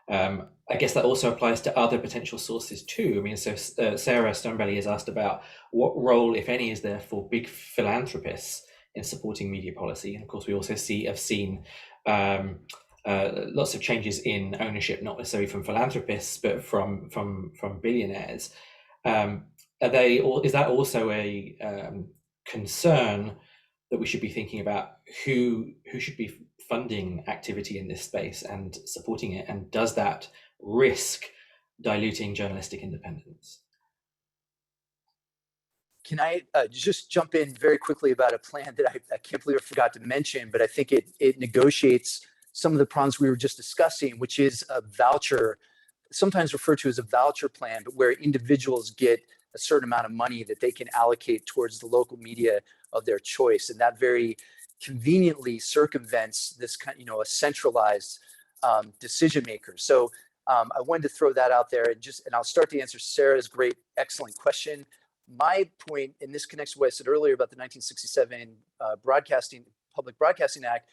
Speaker 1: I guess that also applies to other potential sources too. I mean, so Sarah Stonebelly has asked about what role, if any, is there for big philanthropists in supporting media policy. And of course, we also have seen lots of changes in ownership, not necessarily from philanthropists, but from billionaires. Is that also a concern that we should be thinking about who should be funding activity in this space and supporting it, and does that risk diluting journalistic independence?
Speaker 2: Can I just jump in very quickly about a plan that I can't believe I forgot to mention, but I think it negotiates some of the problems we were just discussing, which is a voucher, sometimes referred to as a voucher plan, but where individuals get a certain amount of money that they can allocate towards the local media of their choice. And that very conveniently circumvents this kind, a centralized decision maker. So I wanted to throw that out there, and I'll start to answer Sarah's great, excellent question. My point, and this connects to what I said earlier about the 1967 Public Broadcasting Act,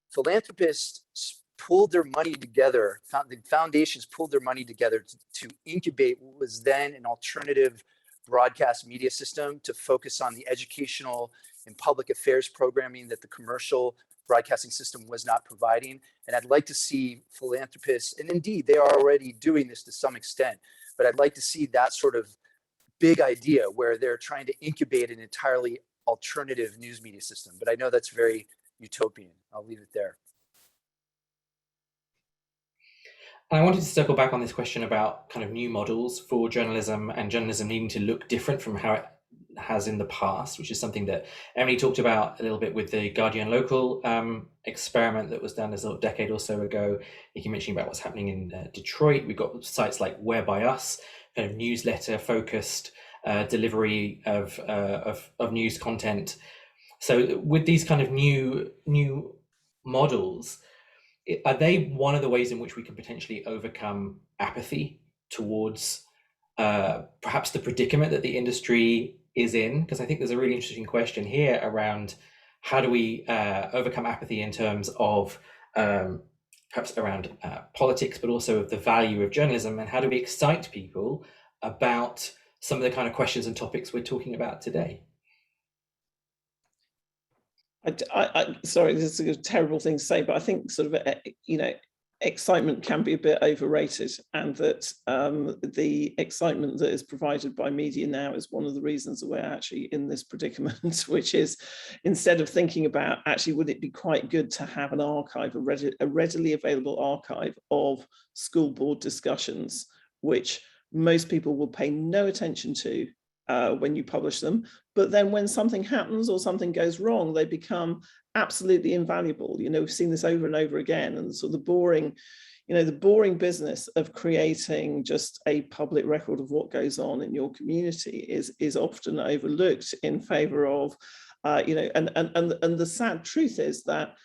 Speaker 2: philanthropists pulled their money together, the foundations pulled their money together to incubate what was then an alternative broadcast media system to focus on the educational and public affairs programming that the commercial broadcasting system was not providing. And I'd like to see philanthropists, and indeed they are already doing this to some extent, but I'd like to see that sort of big idea where they're trying to incubate an entirely alternative news media system. But I know that's very utopian. I'll leave it there.
Speaker 1: And I wanted to circle back on this question about kind of new models for journalism and journalism needing to look different from how it has in the past, which is something that Emily talked about a little bit with the Guardian Local experiment that was done a decade or so ago. You can mention about what's happening in Detroit. We've got sites like Where By Us, kind of newsletter focused delivery of news content. So with these kind of new models, are they one of the ways in which we can potentially overcome apathy towards perhaps the predicament that the industry is in? Because I think there's a really interesting question here around how do we overcome apathy in terms of perhaps around politics, but also of the value of journalism, and how do we excite people about some of the kind of questions and topics we're talking about today?
Speaker 4: Sorry, this is a terrible thing to say, but I think sort of, excitement can be a bit overrated, and that the excitement that is provided by media now is one of the reasons that we're actually in this predicament, which is, instead of thinking about actually, would it be quite good to have an archive, a readily available archive of school board discussions, which most people will pay no attention to when you publish them, but then when something happens or something goes wrong, they become absolutely invaluable. We've seen this over and over again, and sort of the boring business of creating just a public record of what goes on in your community is often overlooked in favor of, and the sad truth is that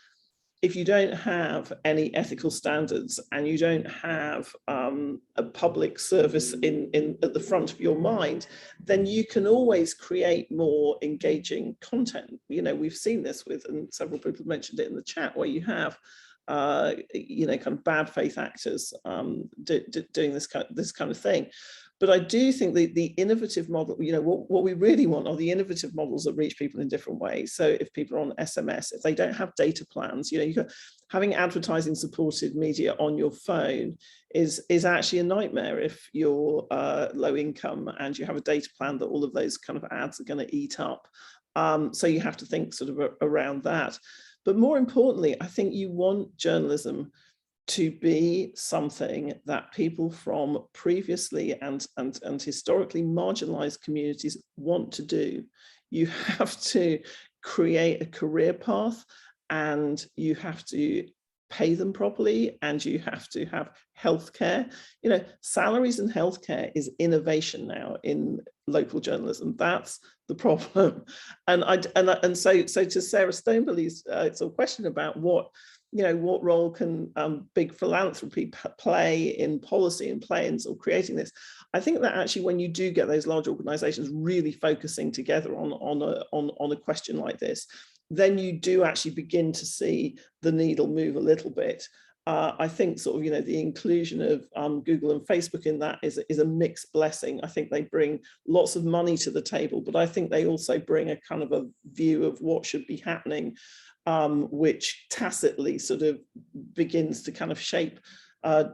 Speaker 4: if you don't have any ethical standards and you don't have a public service at the front of your mind, then you can always create more engaging content. You know, we've seen this with, and several people have mentioned it in the chat, where you have you know, kind of bad faith actors doing this kind of thing. But I do think the innovative model, you know, what we really want are the innovative models that reach people in different ways. So if people are on SMS, if they don't have data plans, you know, having advertising supported media on your phone is actually a nightmare if you're low income and you have a data plan that all of those kind of ads are going to eat up. So you have to think sort of around that. But more importantly, I think you want journalism to be something that people from previously and historically marginalized communities want to do. You have to create a career path, and you have to pay them properly, and you have to have healthcare. You know, salaries and healthcare is innovation now in local journalism. That's the problem. And so to Sarah Stonebelly's sort of question about what role can big philanthropy play in policy and play in sort of creating this, I think that actually when you do get those large organizations really focusing together on a question like this, then you do actually begin to see the needle move a little bit. I think sort of, you know, the inclusion of Google and Facebook in that is a mixed blessing. I think they bring lots of money to the table, but I think they also bring a kind of a view of what should be happening, which tacitly sort of begins to kind of shape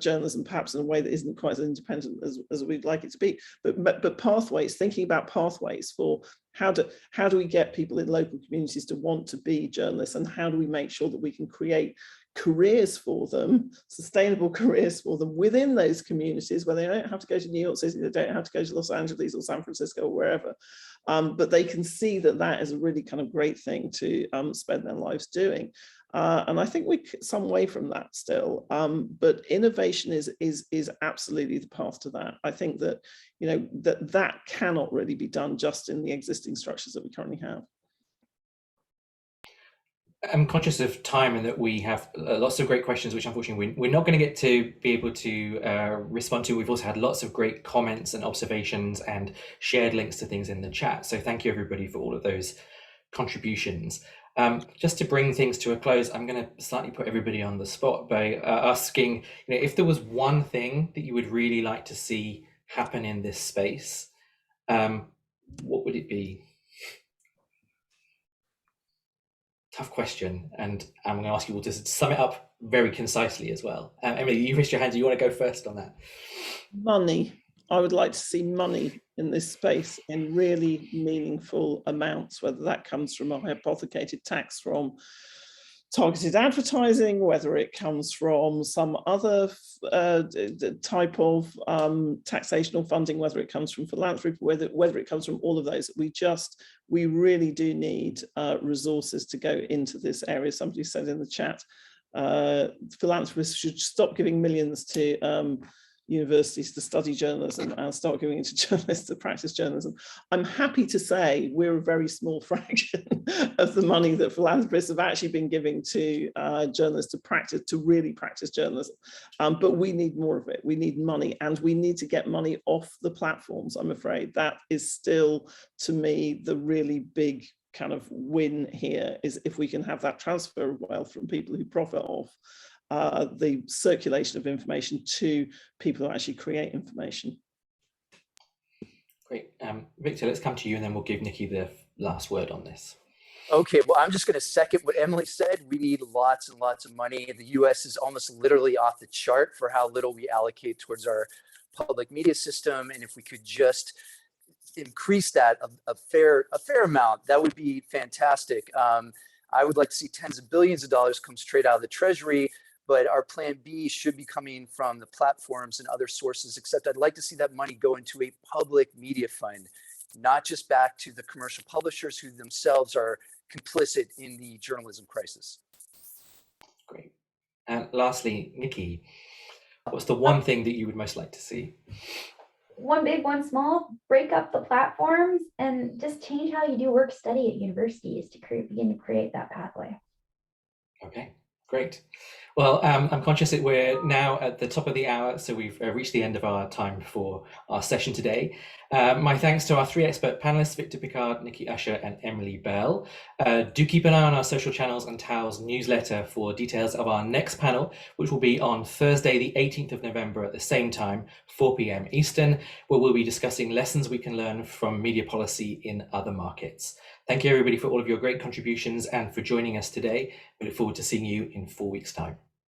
Speaker 4: journalism perhaps in a way that isn't quite as independent as we'd like it to be. But pathways, thinking about pathways for how do we get people in local communities to want to be journalists, and how do we make sure that we can create careers for them, sustainable careers for them within those communities, where they don't have to go to New York City, they don't have to go to Los Angeles or San Francisco or wherever, but they can see that that is a really kind of great thing to spend their lives doing. And I think we're some way from that still, but innovation is absolutely the path to that. I think that, you know, that cannot really be done just in the existing structures that we currently have.
Speaker 1: I'm conscious of time and that we have lots of great questions, which unfortunately we're not going to get to be able to respond to. We've also had lots of great comments and observations and shared links to things in the chat. So thank you everybody for all of those contributions. Just to bring things to a close, I'm going to slightly put everybody on the spot by asking, you know, if there was one thing that you would really like to see happen in this space, what would it be? Tough question, and I'm going to ask you all to sum it up very concisely as well. Emily, you raised your hand. Do you want to go first on that?
Speaker 4: Money. I would like to see money in this space in really meaningful amounts, whether that comes from a hypothecated tax from targeted advertising, whether it comes from some other type of taxational funding, whether it comes from philanthropy, whether it comes from all of those. We really do need resources to go into this area. Somebody said in the chat, philanthropists should stop giving millions to universities to study journalism and start giving it to journalists to practice journalism. I'm happy to say we're a very small fraction of the money that philanthropists have actually been giving to journalists to really practice journalism. But we need more of it. We need money, and we need to get money off the platforms, I'm afraid. That is still, to me, the really big kind of win here, is if we can have that transfer of wealth from people who profit off the circulation of information to people who actually create information.
Speaker 1: Great. Victor, let's come to you, and then we'll give Nikki the last word on this.
Speaker 2: Okay, well, I'm just going to second what Emily said. We need lots and lots of money. The US is almost literally off the chart for how little we allocate towards our public media system. And if we could just increase that a fair amount, that would be fantastic. I would like to see tens of billions of dollars come straight out of the Treasury, but our plan B should be coming from the platforms and other sources, except I'd like to see that money go into a public media fund, not just back to the commercial publishers who themselves are complicit in the journalism crisis.
Speaker 1: Great. And lastly, Nikki, what's the one thing that you would most like to see?
Speaker 3: One big, one small. Break up the platforms and just change how you do work study at universities to begin to create that pathway.
Speaker 1: Okay. Great. Well, I'm conscious that we're now at the top of the hour, so we've reached the end of our time for our session today. My thanks to our 3 expert panelists, Victor Picard, Nikki Usher, and Emily Bell. Do keep an eye on our social channels and TOW's newsletter for details of our next panel, which will be on Thursday, the 18th of November at the same time, 4 p.m. Eastern, where we'll be discussing lessons we can learn from media policy in other markets. Thank you, everybody, for all of your great contributions and for joining us today. We look forward to seeing you in 4 weeks' time.